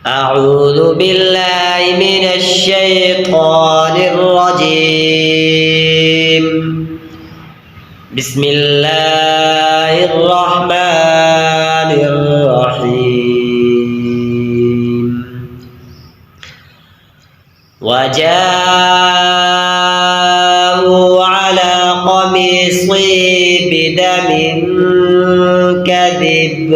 أعوذ بالله من الشيطان الرجيم. بسم الله الرحمن الرحيم. وجاءوا على قميصي بدم كذب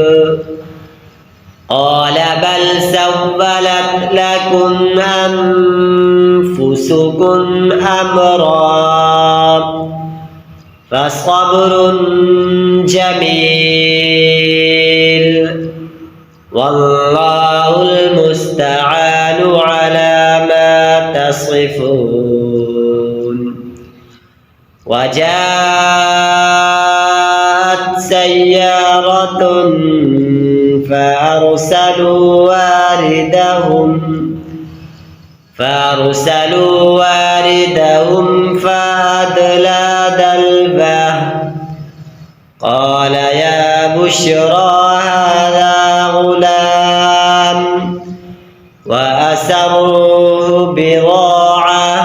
قال بل سولت لكم أنفسكم أمرا فصبر جميل والله المستعان على ما تصفون. وجاءت سيارة فأرسلوا واردهم فأدلى دلبه قال يا بشرى هذا غلام وأسروه بضاعة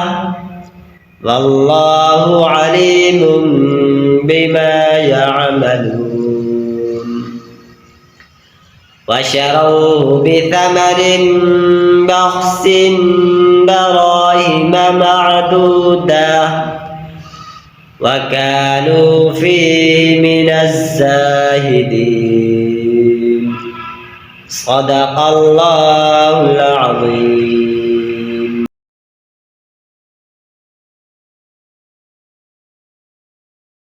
والله عليم بما يعملون. وشروه بثمن بخس دراهم معدودة وكانوا فيه من الزاهدين. صدق الله العظيم.